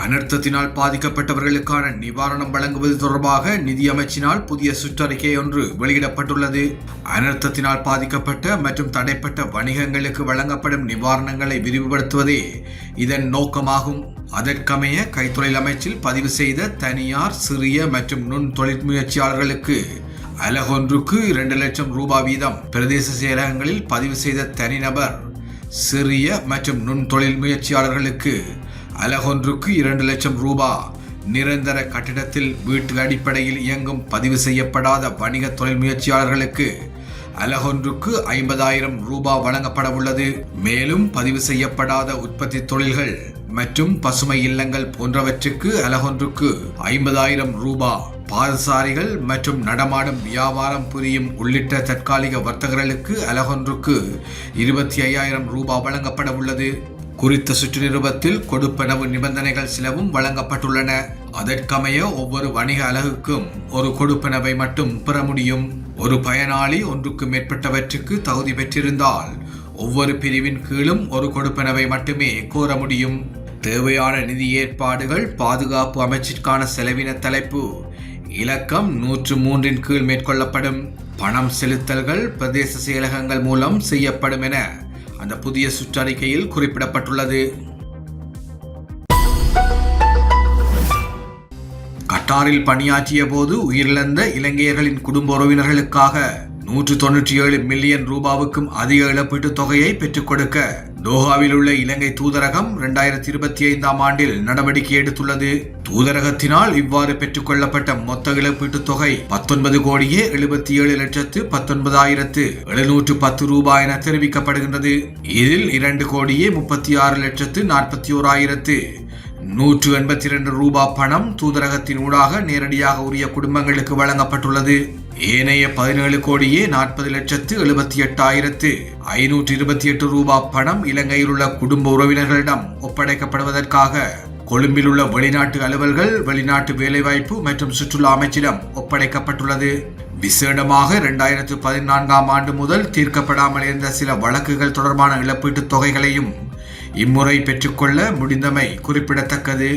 அனர்த்தத்தினால் பாதிக்கப்பட்டவர்களுக்கான நிவாரணம் வழங்குவது தொடர்பாக நிதியமைச்சினால் புதிய சுற்றறிக்கை ஒன்று வெளியிடப்பட்டுள்ளது. அனர்த்தத்தினால் பாதிக்கப்பட்ட மற்றும் தடைப்பட்ட வணிகங்களுக்கு வழங்கப்படும் நிவாரணங்களை விரிவுபடுத்துவதே இதன் நோக்கமாகும். அதற்கமைய கைத்தொழில் அமைச்சில் பதிவு செய்த தனியார், சிறிய மற்றும் நுண் தொழில் முயற்சியாளர்களுக்கு அலகொன்றுக்கு 2 லட்சம் ரூபாய் வீதம், பிரதேச செயலகங்களில் பதிவு செய்த தனிநபர், சிறிய மற்றும் நுண் தொழில் முயற்சியாளர்களுக்கு அலகொன்றுக்கு 2 லட்சம் ரூபாய், நிரந்தர கட்டிடத்தில் வீட்டு அடிப்படையில் இயங்கும் பதிவு செய்யப்படாத வணிக தொழில் முயற்சியாளர்களுக்கு அலகொன்றுக்கு 50,000 ரூபாய் வழங்கப்பட உள்ளது. மேலும் பதிவு செய்யப்படாத உற்பத்தி தொழில்கள் மற்றும் பசுமை இல்லங்கள் போன்றவற்றுக்கு அலகொன்றுக்கு 50,000 ரூபாய், பாதசாரிகள் மற்றும் நடமாடும் வியாபாரம் புரியும் உள்ளிட்ட தற்காலிக வர்த்தகர்களுக்கு அலகொன்றுக்கு 25,000 ரூபாய் வழங்கப்பட உள்ளது. குறித்த சுற்று நிறுவத்தில் கொடுப்பனவு நிபந்தனைகள் சிலவும் வழங்கப்பட்டுள்ளன. அதற்கமைய ஒவ்வொரு வணிக அலகுக்கும் ஒரு கொடுப்பனவை மட்டும் பெற முடியும். ஒரு பயனாளி ஒன்றுக்கு மேற்பட்டவற்றுக்கு தகுதி பெற்றிருந்தால் ஒவ்வொரு பிரிவின் கீழும் ஒரு கொடுப்பனவை மட்டுமே கோர முடியும். தேவையான நிதி ஏற்பாடுகள் பாதுகாப்பு அமைச்சிற்கான செலவின தலைப்பு இலக்கம் 103 கீழ் மேற்கொள்ளப்படும். பணம் செலுத்தல்கள் பிரதேச செயலகங்கள் மூலம் செய்யப்படும் என அந்த புதிய சுற்றறிக்கையில் குறிப்பிடப்பட்டுள்ளது. கட்டாரில் பணியாற்றிய போது உயிரிழந்த இலங்கையர்களின் குடும்ப உறவினர்களுக்காக 197 மில்லியன் ரூபாவுக்கும் அதிக இழப்பீட்டுத் தொகையை பெற்றுக் கொடுக்க தோஹாவில் உள்ள இலங்கை தூதரகம் 2025 ஆண்டில் நடவடிக்கை எடுத்துள்ளது. தூதரகத்தினால் இவ்வாறு பெற்றுக் கொள்ளப்பட்ட மொத்த இழப்பீட்டுத் தொகை 19,77,19,710 ரூபாய் என தெரிவிக்கப்படுகின்றது. இதில் 2,36,41,182 ரூபாய் பணம் தூதரகத்தின் ஊடாக நேரடியாக உரிய குடும்பங்களுக்கு வழங்கப்பட்டுள்ளது. ஏனைய 17,40,78,528 ரூபாய் பணம் இலங்கையில் உள்ள குடும்ப உறவினர்களிடம் ஒப்படைக்கப்படுவதற்காக கொழும்பில் உள்ள வெளிநாட்டு அலுவல்கள், வெளிநாட்டு வேலைவாய்ப்பு மற்றும் சுற்றுலா அமைச்சிடம் ஒப்படைக்கப்பட்டுள்ளது. விசேடமாக 2014 ஆண்டு முதல் தீர்க்கப்படாமல் இருந்த சில வழக்குகள் தொடர்பான இழப்பீட்டுத் தொகைகளையும் இம்முறை பெற்றுக்கொள்ள முடிந்தமை குறிப்பிடத்தக்கது.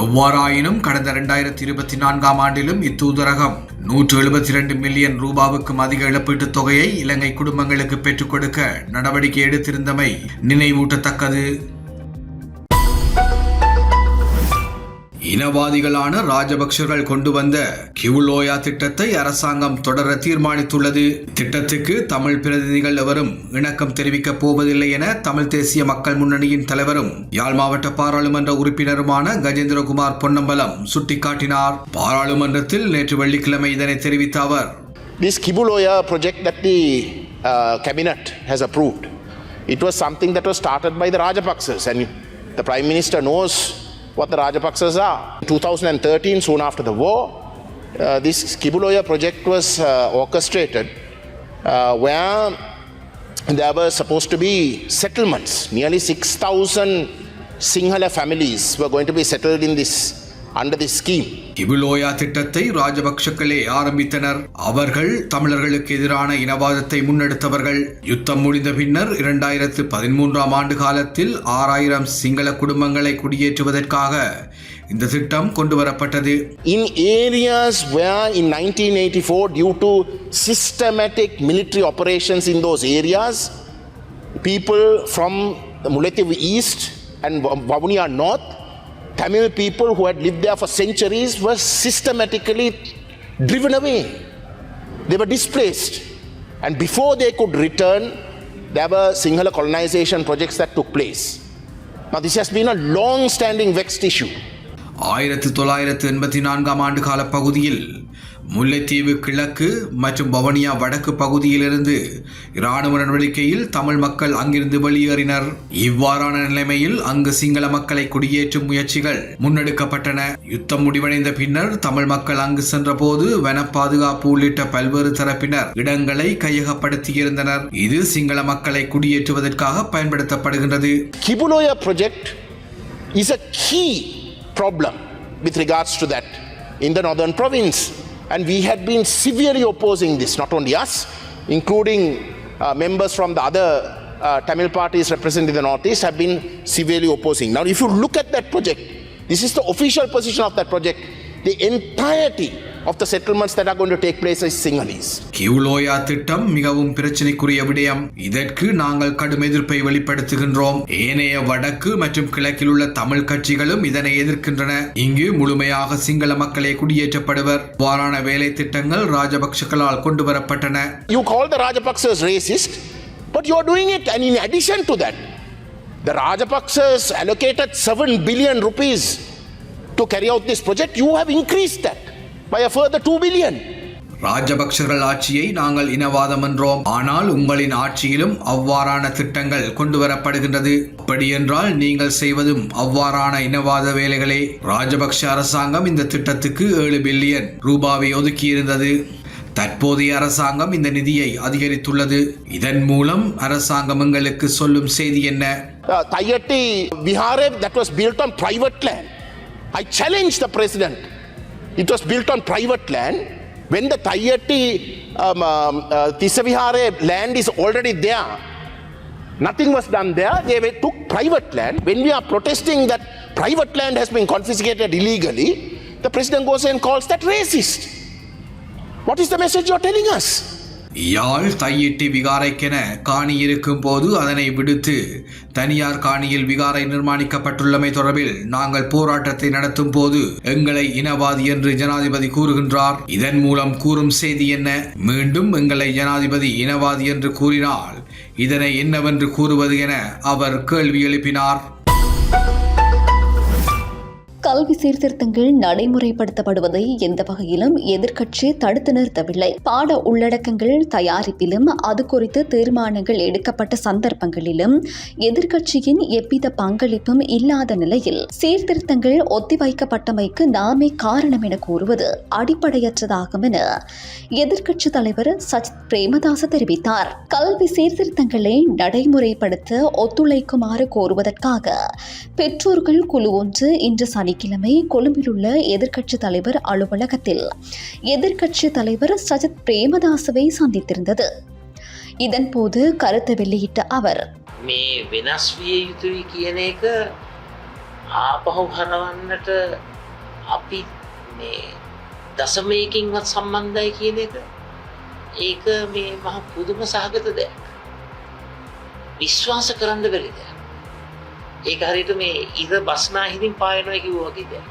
எவ்வாறாயினும் கடந்த 2024 ஆண்டிலும் இத்தூதரகம் 172 மில்லியன் ரூபாவுக்கும் அதிக இழப்பீட்டுத் தொகையை இலங்கை குடும்பங்களுக்கு பெற்றுக் கொடுக்க நடவடிக்கை எடுத்திருந்தமை நினைவூட்டத்தக்கது. இனவாதிகளான ராஜபக்சர்கள் கொண்டு வந்த கிவுலோயா திட்டத்தை அரசாங்கம் தொடர தீர்மானித்துள்ளது. திட்டத்துக்கு தமிழ் பிரதிநிதிகள் எவரும் இணக்கம் தெரிவிக்கப் போவதில்லை என தமிழ் தேசிய மக்கள் முன்னணியின் தலைவரும் யாழ் மாவட்ட பாராளுமன்ற உறுப்பினருமான கஜேந்திரகுமார் பொன்னம்பலம் சுட்டிக்காட்டினார். பாராளுமன்றத்தில் நேற்று வெள்ளிக்கிழமை இதனை தெரிவித்த அவர், This Kibuloya project that the cabinet has approved, it was something that was started by the Rajapaksas, and the Prime Minister knows what the Rajapaksas are. In 2013, soon after the war, this Kibuloya project was orchestrated where there were supposed to be settlements. Nearly 6,000 Sinhala families were going to be settled in this under this scheme. கிபுலோயா திட்டத்தை ராஜபக்சக்களே ஆரம்பித்தனர். அவர்கள் தமிழர்களுக்கு எதிரான இனவாதத்தை முன்னெடுத்தவர்கள். யுத்தம் முடிந்த பின்னர் 2013 ஆண்டு காலத்தில் 6,000 சிங்கள குடும்பங்களை குடியேற்றுவதற்காக இந்த திட்டம் கொண்டு வரப்பட்டது. In areas where in 1984, due to systematic military operations in those areas, people from the Mullaitivu East and Vavuniya North, Tamil people who had lived there for centuries were systematically driven away. They were displaced. And before they could return, there were Sinhala colonization projects that took place. Now this has been a long-standing vexed issue. 1984 ஆண்டு கால பகுதியில் முல்லைத்தீவு கிழக்கு மற்றும் வவுனியா வடக்கு பகுதியிலிருந்து இராணுவ நடவடிக்கையில் தமிழ் மக்கள் அங்கிருந்து வெளியேறினர். இவ்வாறான நிலைமையில் அங்கு சிங்கள மக்களை குடியேற்றும் முயற்சிகள் முன்னெடுக்கப்பட்டன. யுத்தம் முடிவடைந்த பின்னர் தமிழ் மக்கள் அங்கு சென்ற போது வன பாதுகாப்பு உள்ளிட்ட பல்வேறு தரப்பினர் இடங்களை கையகப்படுத்தியிருந்தனர். இது சிங்கள மக்களை குடியேற்றுவதற்காக பயன்படுத்தப்படுகின்றது. Kibuloya project is a key problem with regards to that in the northern province. And we had been severely opposing this, not only us, including members from the other Tamil parties representing the northeast have been severely opposing. Now, if you look at that project, This is the official position of that project. The entirety of the settlements that are going to take place is Sinhalese. கியூலோயா திட்டம் மிகவும் பிரச்சனைக்குரிய விடயம். இதற்கு நாங்கள் கடும் எதிர்ப்பை வெளிப்படுத்துகின்றோம். ஏனைய வடக்கு மற்றும் கிழக்கில் உள்ள தமிழ் கட்சிகளும் இதனை எதிர்க்கின்றன. இங்கு முழுமையாக சிங்கள மக்களே குடியேற்றப்படுவர். இவ்வாறான வேலை திட்டங்கள் ராஜபக்சக்களால் கொண்டு வரப்பட்டன. You call the Rajapaksas racist, but you are doing it, and in addition to that, the Rajapaksas allocated 7 billion rupees to carry out this project. You have increased that by a further 2 billion. ராஜபக்சர்கள் ஆட்சியை நாங்கள் இனவாதம் என்றோம். ஆனால் உங்களின் ஆட்சியிலும் அவ்வாறான திட்டங்கள் கொண்டு வரப்படுகின்றது. அப்படியென்றால் நீங்கள் செய்வதும் அவ்வாறான இனவாத வேலைகளே. ராஜபக்ஷ அரசாங்கம் இந்த திட்டத்துக்கு 7 பில்லியன் ரூபாவை ஒதுக்கியிருந்தது. தற்போதைய அரசாங்கம் இந்த நிதியை அதிகரித்துள்ளது. இதன் மூலம் அரசாங்கம் எங்களுக்கு சொல்லும் செய்தி என்ன? Tayati Vihare that was built on private land. I challenge the president. It was built on private land. When the Tayati Tisavihare land is already there, nothing was done there. They took private land. When we are protesting that private land has been confiscated illegally, the president goes and calls that racist. What is the message you are telling us? யாழ் தையிட்டி விகாரைக்கென காணி இருக்கும் போது அதனை விடுத்து தனியார் காணியில் விகாரை நிர்மாணிக்கப்பட்டுள்ளமை தொடர்பில் நாங்கள் போராட்டத்தை நடத்தும் போது எங்களை இனவாதி என்று ஜனாதிபதி கூறுகின்றார். இதன் மூலம் கூறும் செய்தி என்ன? மீண்டும் எங்களை ஜனாதிபதி இனவாதி என்று கூறினால் இதனை என்னவென்று கூறுவது என அவர் கேள்வி எழுப்பினார். கல்வி சீர்திருத்தங்கள் நடைமுறைப்படுத்தப்படுவதை எந்த வகையிலும் எதிர்க்கட்சி தடுத்து நிறுத்தவில்லை. பாட உள்ளடக்கங்கள் தயாரிப்பிலும் அது குறித்து தீர்மானங்கள் எடுக்கப்பட்ட சந்தர்ப்பங்களிலும் எதிர்க்கட்சியின் எவ்வித பங்களிப்பும் இல்லாத நிலையில் சீர்திருத்தங்கள் ஒத்திவைக்கப்பட்டமைக்கு நாமே காரணம் என கூறுவது அடிப்படையற்றதாகும் என எதிர்க்கட்சி தலைவர் சஜித் பிரேமதாச தெரிவித்தார். கல்வி சீர்திருத்தங்களை நடைமுறைப்படுத்த ஒத்துழைக்குமாறு கோருவதற்காக பெற்றோர்கள் குழு ஒன்று இன்று சனிக்கிழமை கொழும்பில் உள்ள எதிர்க்கட்சி தலைவர் அலுவலகத்தில் எதிர்க்கட்சி தலைவர் சஜித் பிரேமதாசவை சந்தித்திருந்தது. இதன்போது கருத்து வெளியிட்ட அவர், මේ වෙනස් විය යුතුයි කියන එක ආපහු හරවන්නට අපි මේ දශමයකින්වත් සම්බන්ධයි කියන එක ඒක මේ මහ පුදුම සහගත දෙයක්. විශ්වාස කරන්න බැරි දෙයක්. ඒක හරියට මේ ඉර බස්නාහිරින් පායනවා කිව්වා වගේ දෙයක්.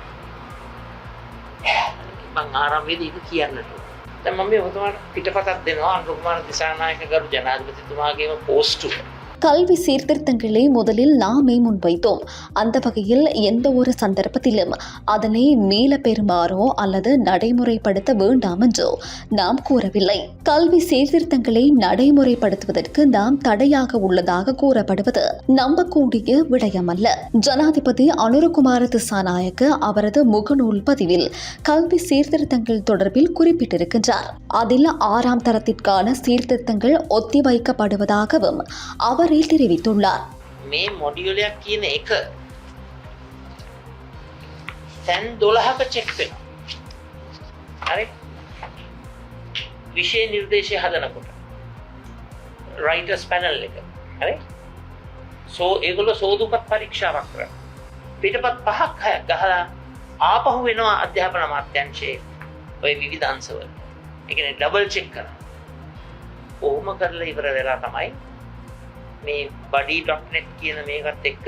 මං ආරම්භයේදී ඒක කියන්නට ඕන. දැන් මම මේ ඔතනට පිටපතක් දෙනවා අනුරුකුමාර දිසානායක ගරු ජනාධිපතිතුමාගේම පෝස්ට් එක. கல்வி சீர்திருத்தங்களை முதலில் நாமே முன்வைத்தோம். அந்த வகையில் எந்த ஒரு சந்தர்ப்பத்திலும் அதனை மீள பெறுமாறோ அல்லது நடைமுறைப்படுத்த வேண்டாம் என்றோ நாம் கூறவில்லை. கல்வி சீர்திருத்தங்களை நடைமுறைப்படுத்துவதற்கு நாம் தடையாக உள்ளதாக கூறப்படுவது நம்பக்கூடிய விடயமல்ல. ஜனாதிபதி அனுருகுமார திசாநாயக்க அவரது முகநூல் பதிவில் கல்வி சீர்திருத்தங்கள் தொடர்பில் குறிப்பிட்டிருக்கின்றார். அதில் 6ஆம் தரத்திற்கான சீர்திருத்தங்கள் ஒத்திவைக்கப்படுவதாகவும் அவர் தெரிவித்துள்ளார். මේ මොඩියුලයක් කියන එක තැන් 12ක චෙක් වෙනවා. හරි? විෂය නිර්දේශය හදනකොට රයිටර්ස් පැනල් එක. හරි? ඒගොල්ලෝ සෝදුපත් පරීක්ෂාවක් කරනවා. පිටපත් 5ක් 6ක් ගහලා ආපහු වෙනවා අධ්‍යාපන අමාත්‍යාංශයේ ඔය විවිධ අංශවල. ඒ කියන්නේ ඩබල් චෙක් කරනවා. කොහොම කරලා ඉවර වෙලා තමයි මේ body.net කියන මේකත් එක්ක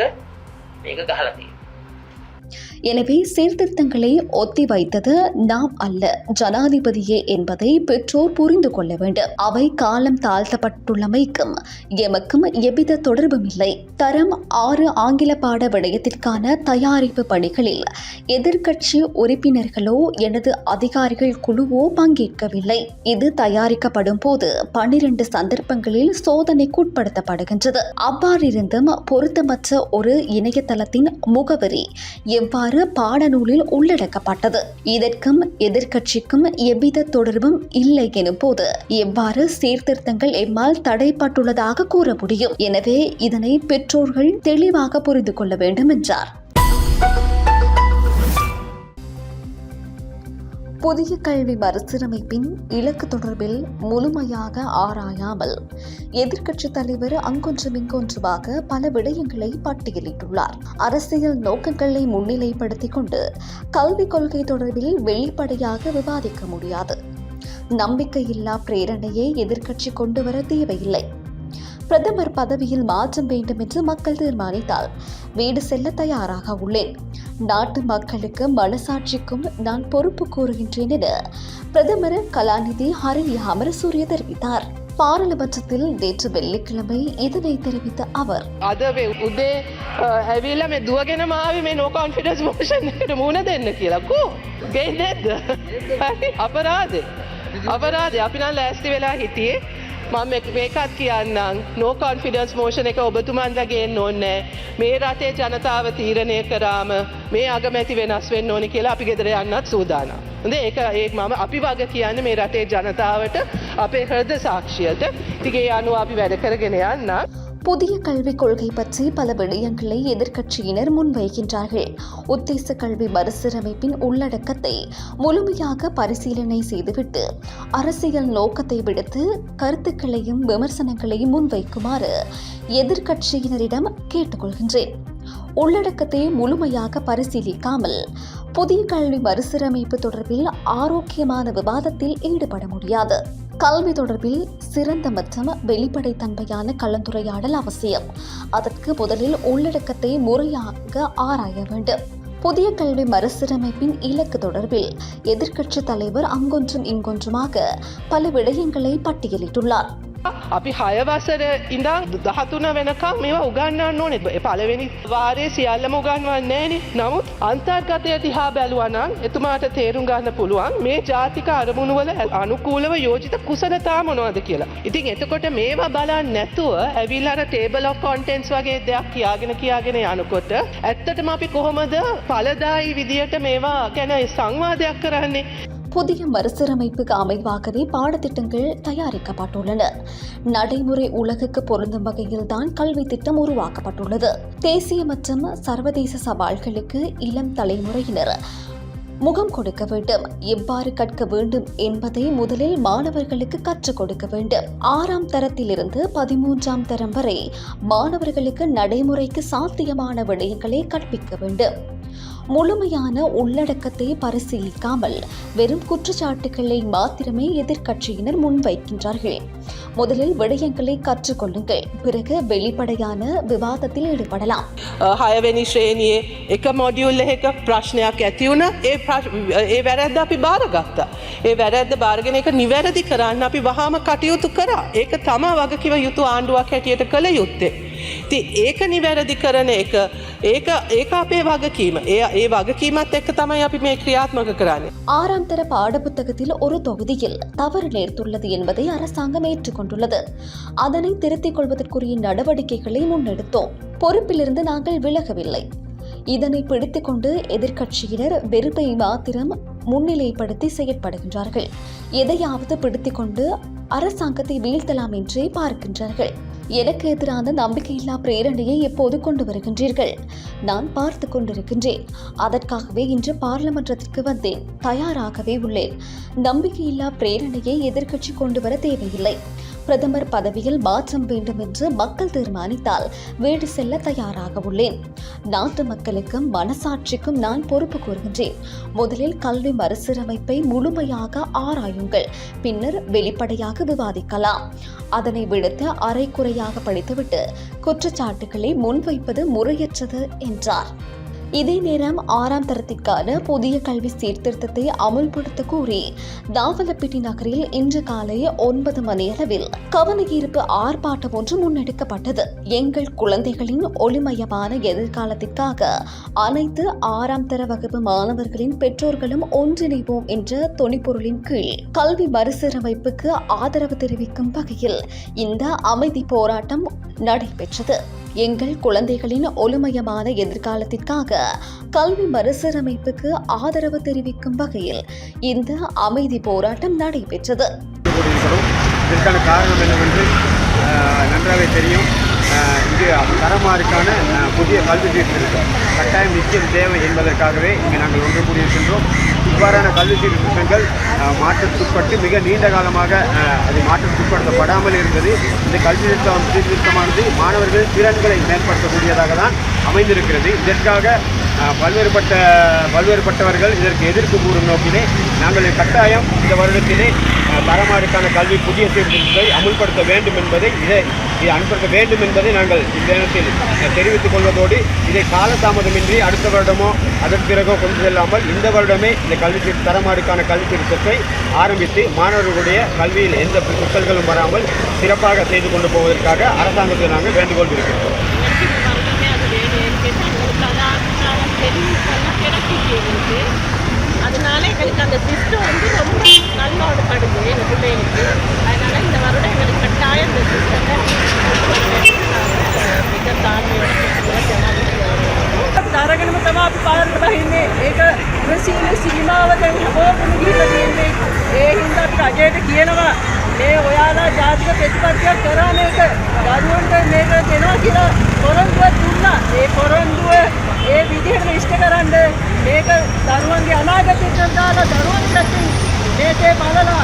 මේක ගහලා තියෙනවා. எனவே சீர்திருத்தங்களை ஒத்திவைத்தது நாம் அல்ல, ஜனாதிபதியே என்பதை பெற்றோர் புரிந்து கொள்ள வேண்டும். அவை காலம் தாழ்த்தப்பட்டுள்ளமைக்கும் எமக்கும் எவ்வித தொடர்பும் இல்லை. தரம் 6 ஆங்கில பாட விடயத்திற்கான தயாரிப்பு பணிகளில் எதிர்க்கட்சி உறுப்பினர்களோ எனது அதிகாரிகள் குழுவோ பங்கேற்கவில்லை. இது தயாரிக்கப்படும் போது 12 சந்தர்ப்பங்களில் சோதனைக்குட்படுத்தப்படுகின்றது. அவ்வாறிருந்தும் பொருத்தமற்ற ஒரு இணையதளத்தின் முகவரி எவ்வாறு பாடநூலில் உள்ளடக்கப்பட்டது? இதற்கும் எதிர்க்கட்சிக்கும் எவ்வித தொடர்பும் இல்லை எனும் போது எவ்வாறு சீர்திருத்தங்கள் எம்மால் தடைப்பட்டுள்ளதாக கூற முடியும்? எனவே இதனை பெற்றோர்கள் தெளிவாக புரிந்து கொள்ள வேண்டும் என்றார். புதிய கல்வி மறுசீரமைப்பின் இலக்கு தொடர்பில் முழுமையாக ஆராயாமல் எதிர்க்கட்சித் தலைவர் அங்கொன்றும் இங்கொன்றுமாக பல விடயங்களை பட்டியலிட்டுள்ளார். அரசியல் நோக்கங்களை முன்னிலைப்படுத்திக் கொண்டு கல்விக் கொள்கை தொடர்பில் வெளிப்படையாக விவாதிக்க முடியாது. நம்பிக்கையில்லா பிரேரணையை எதிர்க்கட்சி கொண்டுவர தேவையில்லை. பிரதமர் பதவியில் மாற்றம் வேண்டும் என்று மக்கள் தீர்மானித்தால் வீடு செல்ல தயாராக உள்ளேன். நாட்டு மக்களுக்கு மனசாட்சிக்கும் நான் பொறுப்பு கூறுகின்றேன் என பிரதமர் கலாநிதி ஹரிணி அமரசூரிய தெரிவித்தார். பாராளுமன்றத்தில் நேற்று வெள்ளிக்கிழமை இதனை தெரிவித்த அவர், අද උදේ ඇවිල්ලා මේ දුවගෙනම ආවේ මේ no confidence motion එකට මුහුණ දෙන්න කියලා. කෝ ගේන්නේ නැද්ද? අපරාධේ අපි නම් ලෑස්ති වෙලා හිටියේ. මම මේකත් කියන්නම් no confidence motion එක ඔබතුමන්ලා ගේන්න ඕනේ. මේ රටේ ජනතාව තීරණය කරාම මේ අගමැති වෙනස් වෙන්න ඕනේ කියලා අපි ගෙදර යන්නත් සූදානම්. ඒක මම අපි වගේ කියන්නේ මේ රටේ ජනතාවට අපේ හෘද සාක්ෂියට. ඉතින් ඒ අනුව අපි වැඩ කරගෙන යන්න. புதிய கல்விக் கொள்கை பற்றி பல விடயங்களை எதிர்க்கட்சியினர் முன்வைக்கின்றார்கள். உத்தேச கல்வி மறுசீரமைப்பின் உள்ளடக்கத்தை முழுமையாக பரிசீலனை செய்துவிட்டு அரசியல் நோக்கத்தை விடுத்து கருத்துக்களையும் விமர்சனங்களையும் முன்வைக்குமாறு எதிர்க்கட்சியினரிடம் கேட்டுக்கொள்கின்றேன். உள்ளடக்கத்தை முழுமையாக பரிசீலிக்காமல் புதிய கல்வி மறுசீரமைப்பு தொடர்பில் ஆரோக்கியமான விவாதத்தில் ஈடுபட முடியாது. கல்வி தொடர்பில் சிறந்த மற்றும் வெளிப்படைத்தன்மையான கலந்துரையாடல் அவசியம். அதற்கு முதலில் உள்ளடக்கத்தை முறையாக ஆராய வேண்டும். புதிய கல்வி மறுசீரமைப்பின் இலக்கு தொடர்பில் எதிர்க்கட்சித் தலைவர் அங்கொன்றும் இங்கொன்றுமாக பல விடயங்களை பட்டியலிட்டுள்ளார். අපි 6 වසර ඉඳන් 13 වෙනකම් මේවා උගන්වන්න ඕනේ. පළවෙනි වාරයේ සියල්ලම උගන්වන්නේ නැහනේ. නමුත් අන්තර්ගතය දිහා බැලුවා නම් එතුමාට තේරුම් ගන්න පුළුවන් මේ ජාතික අරමුණු වල අනුකූලව යෝජිත කුසලතා මොනවද කියලා. ඉතින් එතකොට මේවා බලන්නේ නැතුව ඇවිල්ලා අර table of contents වගේ දෙයක් කියාගෙන යනකොට ඇත්තටම අපි කොහොමද ඵලදායී විදියට මේවා ගැන සංවාදයක් කරන්නේ? புதிய மறுசீரமைப்புக்கு அமைவாகவே பாடத்திட்டங்கள் தயாரிக்கப்பட்டுள்ளன. நடைமுறை உலகுக்கு பொருந்தும் வகையில்தான் கல்வி திட்டம் உருவாக்கப்பட்டுள்ளது. தேசிய மற்றும் சர்வதேச சவால்களுக்கு இளம் தலைமுறையினர் முகம் கொடுக்க வேண்டும். எவ்வாறு கற்க வேண்டும் என்பதை முதலில் மாணவர்களுக்கு கற்றுக் கொடுக்க வேண்டும். 6ஆம் தரத்திலிருந்து 13ஆம் தரம் வரை மாணவர்களுக்கு நடைமுறைக்கு சாத்தியமான விடயங்களை கற்பிக்க வேண்டும். முழுமையான உள்ளடக்கத்தை பரிசீலிக்காமல் வெறும் குற்றச்சாட்டுகளை மாத்திரமே எதிர்க்கட்சியினர் முன்வைக்கின்றார்கள். முதலில் விடயங்களை கற்றுக்கொள்ளுங்கள், பிறகு வெளிப்படையான விவாதத்தில் ஈடுபடலாம். 6වෙනි ශ්‍රේණියේ එක මොඩියුල් එකක ප්‍රශ්නයක් ඇති වුණා. ඒ වැරද්ද අපි බාරගත්තා. ඒ වැරද්ද බාරගෙන ඒක නිවැරදි කරන්න අපි වහාම කටයුතු කරා. ඒක තමයි වගකිව යුතු ආණ්ඩුවක් හැටියට කළ යුත්තේ. ඉතින් ඒක නිවැරදි කරන එක ඒක අපේ වගකීම. ඒ වගකීමත් එක්ක තමයි අපි මේ ක්‍රියාත්මක කරන්නේ. 6ஆம் தர பாடப்புத்தகத்தில் ஒரு தொகுதியில் தவறு நேர்த்துள்ளது என்பதை அரசாங்கம் ஏற்றுக்கொண்டுள்ளது. அதனை திருத்திக் கொள்வதற்குரிய நடவடிக்கைகளை முன்னெடுத்தோம். பொறுப்பிலிருந்து நாங்கள் விலகவில்லை. இதனை பிடித்துக் கொண்டு எதிர்க்கட்சியினர் வெறுப்பை மாத்திரம் முன்னிலைப்படுத்தி செயற்படுகின்றார்கள். எதையாவது பிடித்துக் கொண்டு அரசாங்கத்தை வீழ்த்தலாம் என்றே பார்க்கின்றார்கள். எனக்கு எதிரான நம்பிக்கையில்லா பிரேரணையை எப்போது கொண்டு வருகின்றீர்கள்? நான் பார்த்து கொண்டிருக்கின்றேன். அதற்காகவே இன்று பாராளுமன்றத்திற்கு வந்தேன். தயாராகவே உள்ளேன். நம்பிக்கையில்லா பிரேரணையை எதிர்க்கட்சி கொண்டு வர தேவையில்லை. பிரதமர் பதவியில் மாற்றம் வேண்டும் என்று மக்கள் தீர்மானித்தால் வீடு செல்ல தயாராக உள்ளேன். நாட்டு மக்களுக்கும் மனசாட்சிக்கும் நான் பொறுப்பு கூறுகின்றேன். முதலில் கல்வி மறுசீரமைப்பை முழுமையாக ஆராயுங்கள், பின்னர் வெளிப்படையாக விவாதிக்கலாம். அதனை விடுத்து அரைக்குறையாக படித்துவிட்டு குற்றச்சாட்டுகளை முன்வைப்பது முறையற்றது என்றார். இதே நேரம் 6ஆம் தரத்திற்கான புதிய கல்வி சீர்திருத்தத்தை அமுல்படுத்த கோரி நாவலப்பிட்டி நகரில் இன்று காலை 9 மணியளவில் கவனஈர்ப்பு ஆர்ப்பாட்டம் ஒன்று முன்னெடுக்கப்பட்டது. எங்கள் குழந்தைகளின் ஒளிமயமான எதிர்காலத்திற்காக அனைத்து 6ஆம் தர வகுப்பு மாணவர்களின் பெற்றோர்களும் ஒன்றிணைவோம் என்ற தொனிப்பொருளின் கீழ் கல்வி மறுசீரமைப்புக்கு ஆதரவு தெரிவிக்கும் வகையில் இந்த அமைதி போராட்டம் நடைபெற்றது. எங்கள் குழந்தைகளின் ஒளிமயமான எதிர்காலத்திற்காக கல்வி மறுசீரமைப்புக்கு ஆதரவு தெரிவிக்கும் வகையில் இந்த அமைதி போராட்டம் நடைபெற்றது. இதற்கான காரணம் என்னவென்று நன்றாக தெரியும். இங்கு தரமாறுக்கான புதிய கல்வி சீர்திருத்தம் கட்டாயம் நிச்சயம் தேவை என்பதற்காகவே இங்கே நாங்கள் ஒன்று கூடியிருக்கின்றோம். இவ்வாறான கல்வி சீர்திருத்தங்கள் மாற்றத்துட்பட்டு மிக நீண்ட காலமாக அது மாற்றத்துட்படுத்தப்படாமல் இருந்தது. இந்த கல்வி சீர்திருத்தமானது மாணவர்கள் திறன்களை மேம்படுத்தக்கூடியதாக தான் அமைந்திருக்கிறது. இதற்காக பல்வேறுபட்டவர்கள் இதற்கு எதிர்ப்பு கூறும் நோக்கிலே நாங்கள் கட்டாயம் இந்த வருடத்திலே தரமாறுக்கான கல்வி புதிய சீர்திருத்தத்தை அமுல்படுத்த வேண்டும் என்பதை இதை அமுல்படுத்த வேண்டும் என்பதை நாங்கள் இந்த நேரத்தில் தெரிவித்துக் கொள்வதோடு இதை காலதாமதமின்றி அடுத்த வருடமோ அதற்கு பிறகோ கொண்டு செல்லாமல் இந்த வருடமே இந்த தரமாறுக்கான கல்வி திருத்தத்தை ஆரம்பித்து மாணவர்களுடைய கல்வியில் எந்த சிக்கல்களும் வராமல் சிறப்பாக செய்து கொண்டு போவதற்காக அரசாங்கத்தை நாங்கள் வேண்டுகோள் விடுக்கின்றோம். அதனால எங்களுக்கு அந்த சிஸ்டம் வந்து ரொம்ப நல்லோடப்படுது எங்கள் பிள்ளைகளுக்கு. அதனால இந்த வருடம் எங்களுக்கு கட்டாயம் இந்த சிஸ்டத்தை மிக தாழ்மையோட තරගෙනම තමයි අපි පාරට බහින්නේ. ඒක ප්‍රසීල සීමාවක හැමෝටම ගිහිල්ලා තියෙන්නේ. ඒ හින්දා රජයට කියනවා මේ ඔයාලා ජාතික ප්‍රතිපත්තියක් කරා මේක දරුවන්ට මේක දෙනවා කියලා පොරොන්දුවක් දුන්නා. ඒ පොරොන්දුව ඒ විදිහට ඉෂ්ට කරන්න මේක දරුවන්ගේ අනාගතයට දාලා දරුවන් පැත්තෙන් මේකේ බලලා